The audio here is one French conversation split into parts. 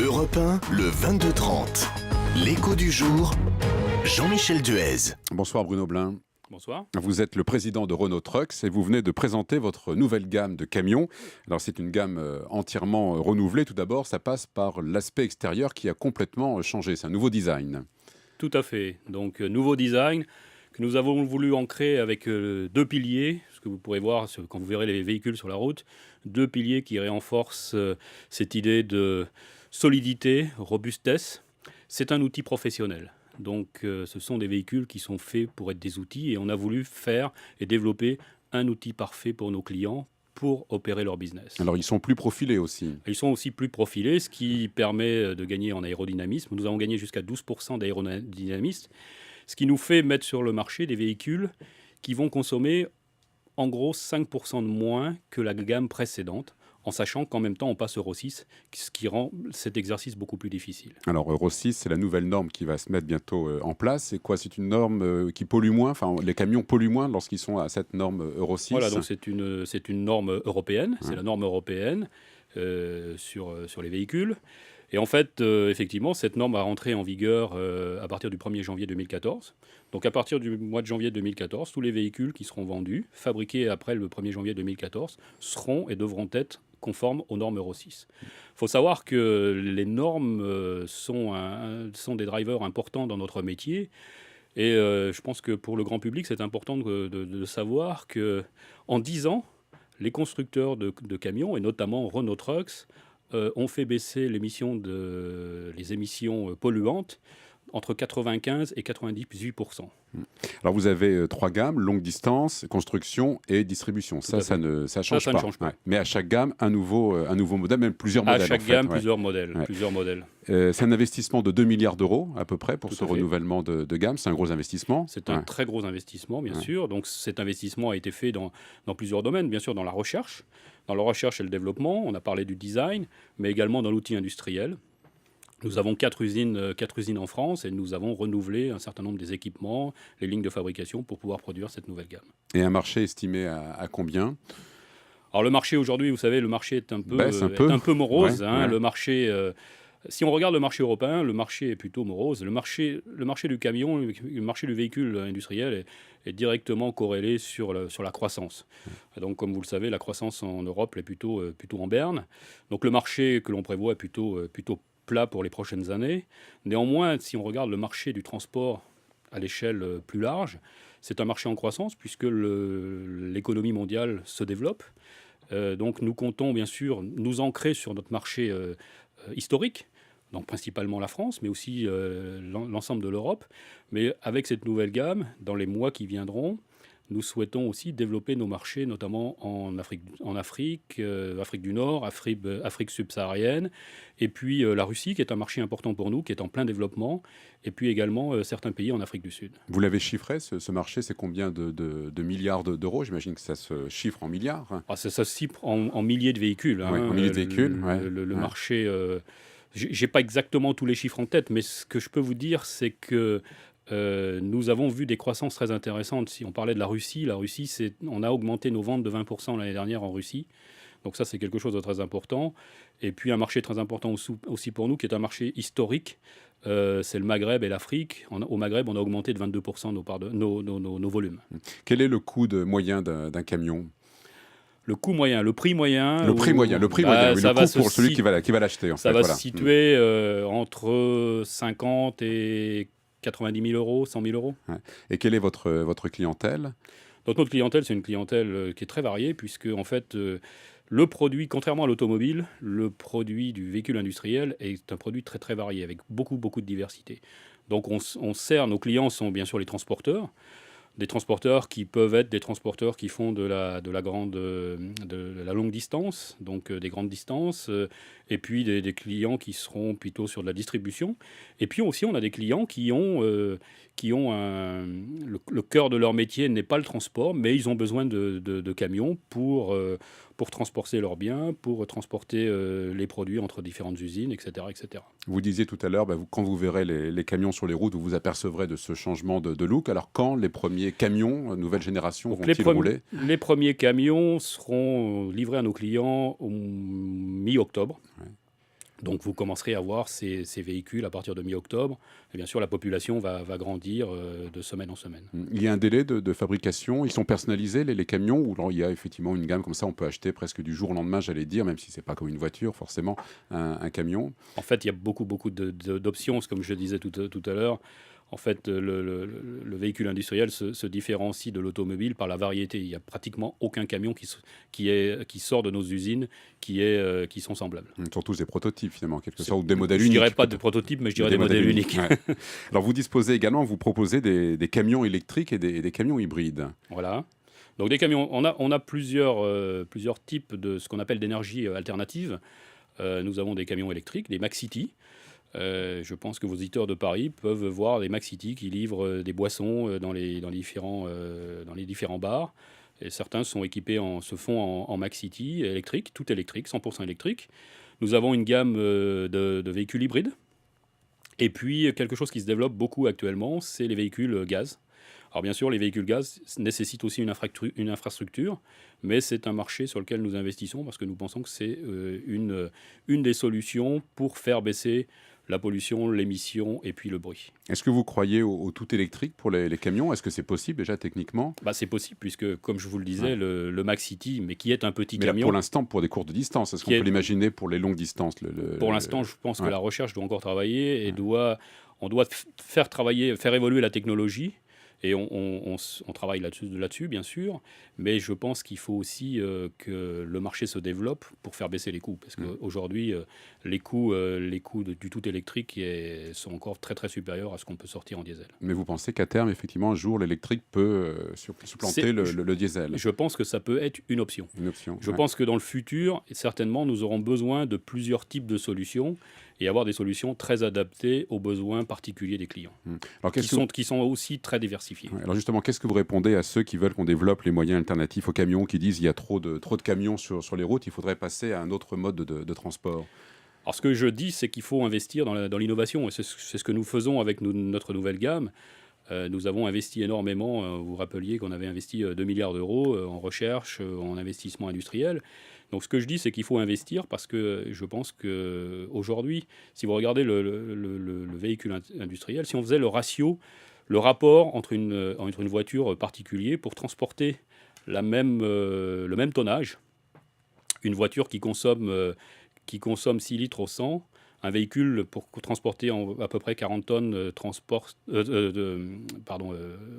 Europe 1, le 22-30. L'écho du jour, Jean-Michel Duez. Bonsoir Bruno Blin. Bonsoir. Vous êtes le président de Renault Trucks et vous venez de présenter votre nouvelle gamme de camions. Alors c'est une gamme entièrement renouvelée. Tout d'abord, ça passe par l'aspect extérieur qui a complètement changé. C'est un nouveau design. Tout à fait. Donc, nouveau design que nous avons voulu ancrer avec deux piliers, ce que vous pourrez voir quand vous verrez les véhicules sur la route, deux piliers qui renforcent cette idée de solidité, robustesse. C'est un outil professionnel. Donc, ce sont des véhicules qui sont faits pour être des outils et on a voulu faire et développer un outil parfait pour nos clients pour opérer leur business. Alors ils sont plus profilés aussi. Ils sont aussi plus profilés, ce qui permet de gagner en aérodynamisme. Nous avons gagné jusqu'à 12% d'aérodynamisme, ce qui nous fait mettre sur le marché des véhicules qui vont consommer en gros 5% de moins que la gamme précédente, en sachant qu'en même temps on passe Euro 6, ce qui rend cet exercice beaucoup plus difficile. Alors Euro 6, c'est la nouvelle norme qui va se mettre bientôt en place. C'est quoi? C'est une norme qui pollue moins, enfin les camions polluent moins lorsqu'ils sont à cette norme Euro 6. Voilà, donc c'est une norme européenne, c'est la norme européenne sur les véhicules. Et en fait, effectivement, cette norme va rentrer en vigueur à partir du 1er janvier 2014. Donc à partir du mois de janvier 2014, tous les véhicules qui seront vendus, fabriqués après le 1er janvier 2014, seront et devront être conformes aux normes Euro 6. Il faut savoir que les normes sont des drivers importants dans notre métier. Et je pense que pour le grand public, c'est important de savoir qu'en 10 ans, les constructeurs de camions, et notamment Renault Trucks, ont fait baisser les émissions polluantes entre 95 et 98%. Alors vous avez trois gammes, longue distance, construction et distribution. Ça change pas. Ouais. Mais à chaque gamme, un nouveau modèle, même plusieurs modèles. À chaque gamme, plusieurs modèles. C'est un investissement de 2 milliards d'euros à peu près pour ce renouvellement de gamme. C'est un gros investissement. C'est un très gros investissement, bien sûr. Donc cet investissement a été fait dans plusieurs domaines. Bien sûr, dans la recherche et le développement. On a parlé du design, mais également dans l'outil industriel. Nous avons 4 usines en France et nous avons renouvelé un certain nombre des équipements, les lignes de fabrication pour pouvoir produire cette nouvelle gamme. Et un marché estimé à combien ? Alors le marché aujourd'hui, vous savez, le marché est un peu morose. Ouais. Le marché, si on regarde le marché européen, le marché est plutôt morose. Le marché du camion, le marché du véhicule industriel est directement corrélé sur la croissance. Donc comme vous le savez, la croissance en Europe est plutôt en berne. Donc le marché que l'on prévoit est plutôt plat pour les prochaines années. Néanmoins, si on regarde le marché du transport à l'échelle plus large, c'est un marché en croissance puisque l'économie mondiale se développe. Donc nous comptons bien sûr nous ancrer sur notre marché historique, donc principalement la France, mais aussi l'ensemble de l'Europe. Mais avec cette nouvelle gamme, dans les mois qui viendront, nous souhaitons aussi développer nos marchés, notamment en Afrique, Afrique du Nord, Afrique subsaharienne, et puis la Russie, qui est un marché important pour nous, qui est en plein développement, et puis également certains pays en Afrique du Sud. Vous l'avez chiffré, ce marché, c'est combien de milliards d'euros? J'imagine que ça se chiffre en milliards. Ça se chiffre en milliers de véhicules. Oui, en milliers de véhicules. Le marché, je n'ai pas exactement tous les chiffres en tête, mais ce que je peux vous dire, c'est que nous avons vu des croissances très intéressantes. Si on parlait de la Russie, on a augmenté nos ventes de 20% l'année dernière en Russie. Donc ça, c'est quelque chose de très important. Et puis un marché très important aussi pour nous, qui est un marché historique, c'est le Maghreb et l'Afrique. Au Maghreb, on a augmenté de 22% nos volumes. Quel est le coût moyen d'un camion ? Le prix moyen. Le prix moyen, oui, le coût pour celui qui va l'acheter. Ça va se situer entre 50 et 90 000 euros, 100 000 euros. Ouais. Et quelle est votre clientèle ? Donc, notre clientèle, c'est une clientèle qui est très variée, puisque en fait, le produit, contrairement à l'automobile, le produit du véhicule industriel est un produit très très varié, avec beaucoup de diversité. Donc on sert, nos clients sont bien sûr les transporteurs, des transporteurs qui peuvent être des transporteurs qui font de la longue distance, donc des grandes distances, et puis des clients qui seront plutôt sur de la distribution. Et puis aussi, on a des clients qui ont le cœur de leur métier n'est pas le transport, mais ils ont besoin de camions pour transporter leurs biens, pour transporter les produits entre différentes usines, etc. etc. Vous disiez tout à l'heure, quand vous verrez les camions sur les routes, vous vous apercevrez de ce changement de look. Alors quand les premiers camions, nouvelle génération, vont-ils rouler ? Les premiers camions seront livrés à nos clients au mi-octobre. Ouais. Donc vous commencerez à voir ces véhicules à partir de mi-octobre. Et bien sûr, la population va grandir de semaine en semaine. Il y a un délai de fabrication. Ils sont personnalisés, les camions, ou alors il y a effectivement une gamme comme ça, on peut acheter presque du jour au lendemain, j'allais dire, même si c'est pas comme une voiture, forcément, un camion. En fait, il y a beaucoup d'options, comme je disais tout à l'heure. En fait, le véhicule industriel se différencie de l'automobile par la variété. Il n'y a pratiquement aucun camion qui sort de nos usines qui sont semblables. Ce sont tous des prototypes, finalement, en quelque sorte, ou des modèles uniques. Je ne uniques. dirais pas de prototypes, mais je dirais des modèles uniques. Ouais. Alors, vous disposez également, vous proposez des camions électriques et des camions hybrides. Voilà. Donc, des camions, on a plusieurs types de ce qu'on appelle d'énergie alternative. Nous avons des camions électriques, des Maxity. Je pense que vos auditeurs de Paris peuvent voir des Maxity qui livrent des boissons dans les différents bars. Et certains sont équipés se font en Maxity électrique, tout électrique, 100% électrique. Nous avons une gamme de véhicules hybrides. Et puis, quelque chose qui se développe beaucoup actuellement, c'est les véhicules gaz. Alors bien sûr, les véhicules gaz nécessitent aussi une infrastructure, mais c'est un marché sur lequel nous investissons parce que nous pensons que c'est une des solutions pour faire baisser la pollution, l'émission et puis le bruit. Est-ce que vous croyez au tout électrique pour les camions? Est-ce que c'est possible déjà techniquement? C'est possible puisque, comme je vous le disais, le Maxity, mais qui est un petit mais camion... Là, pour l'instant, pour des courtes distances, est-ce qu'on peut l'imaginer pour les longues distances? Pour l'instant, je pense que la recherche doit encore travailler et on doit faire évoluer la technologie. Et on travaille là-dessus, bien sûr, mais je pense qu'il faut aussi que le marché se développe pour faire baisser les coûts. Parce qu'aujourd'hui, les coûts du tout électrique sont encore très, très supérieurs à ce qu'on peut sortir en diesel. Mais vous pensez qu'à terme, effectivement, un jour, l'électrique peut supplanter le diesel? Je pense que ça peut être une option. Je pense que dans le futur, certainement, nous aurons besoin de plusieurs types de solutions et avoir des solutions très adaptées aux besoins particuliers des clients, Alors, qui sont aussi très diversifiés. Alors justement, qu'est-ce que vous répondez à ceux qui veulent qu'on développe les moyens alternatifs aux camions, qui disent qu'il y a trop de camions sur les routes, il faudrait passer à un autre mode de transport? Alors ce que je dis, c'est qu'il faut investir dans l'innovation, et c'est ce que nous faisons avec notre nouvelle gamme. Nous avons investi énormément, vous vous rappeliez qu'on avait investi 2 milliards d'euros en recherche, en investissement industriel. Donc ce que je dis, c'est qu'il faut investir parce que je pense qu'aujourd'hui, si vous regardez le véhicule industriel, si on faisait le rapport entre une voiture particulière pour transporter le même tonnage, une voiture qui consomme 6 litres au 100, un véhicule pour transporter à peu près 40 tonnes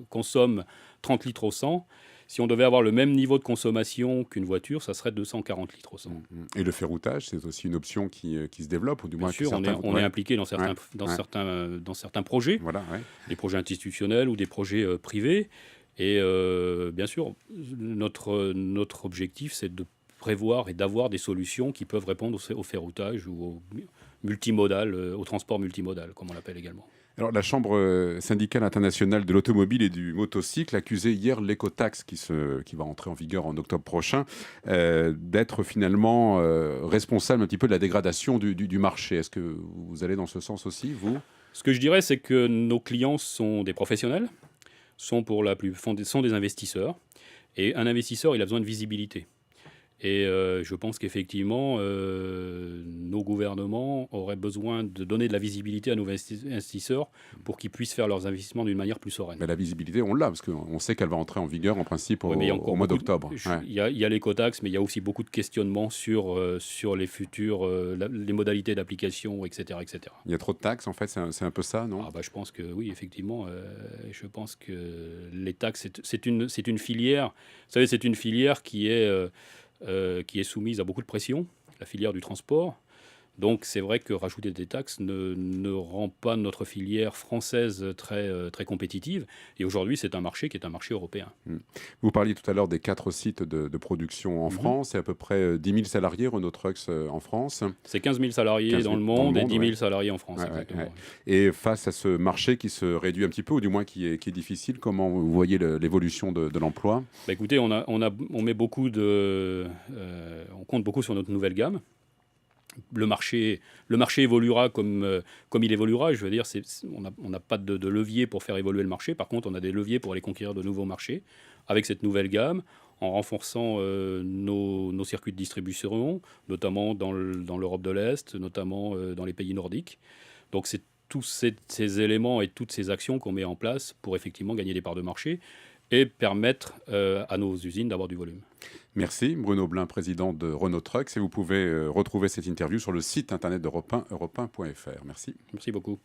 consomme 30 litres au 100. Si on devait avoir le même niveau de consommation qu'une voiture, ça serait 240 litres au 100. Et le ferroutage, c'est aussi une option qui se développe, ou du moins... Bien sûr, on est impliqué dans certains projets, des projets institutionnels ou des projets privés. Et bien sûr, notre objectif, c'est de prévoir et d'avoir des solutions qui peuvent répondre au ferroutage ou au multimodal, au transport multimodal, comme on l'appelle également. Alors, la Chambre syndicale internationale de l'automobile et du motocycle accusait hier l'écotaxe qui va entrer en vigueur en octobre prochain d'être finalement responsable un petit peu de la dégradation du marché. Est-ce que vous allez dans ce sens aussi, vous? Ce que je dirais, c'est que nos clients sont des professionnels, sont des investisseurs. Et un investisseur, il a besoin de visibilité. Et je pense qu'effectivement, nos gouvernements auraient besoin de donner de la visibilité à nos investisseurs pour qu'ils puissent faire leurs investissements d'une manière plus sereine. Mais la visibilité, on l'a, parce qu'on sait qu'elle va entrer en vigueur en principe au mois d'octobre. Il y a l'écotaxe, mais il y a aussi beaucoup de questionnements sur les futurs, les modalités d'application, etc., etc. Il y a trop de taxes, en fait, c'est un peu ça, non? Je pense que oui, effectivement. Je pense que les taxes, c'est une filière. Vous savez, c'est une filière qui est soumise à beaucoup de pression, la filière du transport. Donc c'est vrai que rajouter des taxes ne rend pas notre filière française très, très compétitive. Et aujourd'hui, c'est un marché qui est un marché européen. Vous parliez tout à l'heure des 4 sites de production en France. C'est à peu près 10 000 salariés Renault Trucks en France. C'est 15 000 salariés dans le monde et 10 000 salariés en France. Et face à ce marché qui se réduit un petit peu, ou du moins qui est difficile, comment vous voyez l'évolution de l'emploi? Écoutez, on compte beaucoup sur notre nouvelle gamme. Le marché évoluera comme il évoluera. Je veux dire, on n'a pas de levier pour faire évoluer le marché. Par contre, on a des leviers pour aller conquérir de nouveaux marchés. Avec cette nouvelle gamme, en renforçant nos circuits de distribution, notamment dans l'Europe de l'Est, notamment dans les pays nordiques. Donc c'est tous ces éléments et toutes ces actions qu'on met en place pour effectivement gagner des parts de marché et permettre à nos usines d'avoir du volume. Merci Bruno Blin, président de Renault Trucks, et vous pouvez retrouver cette interview sur le site internet d'Europe 1, europe1.fr. Merci. Merci beaucoup.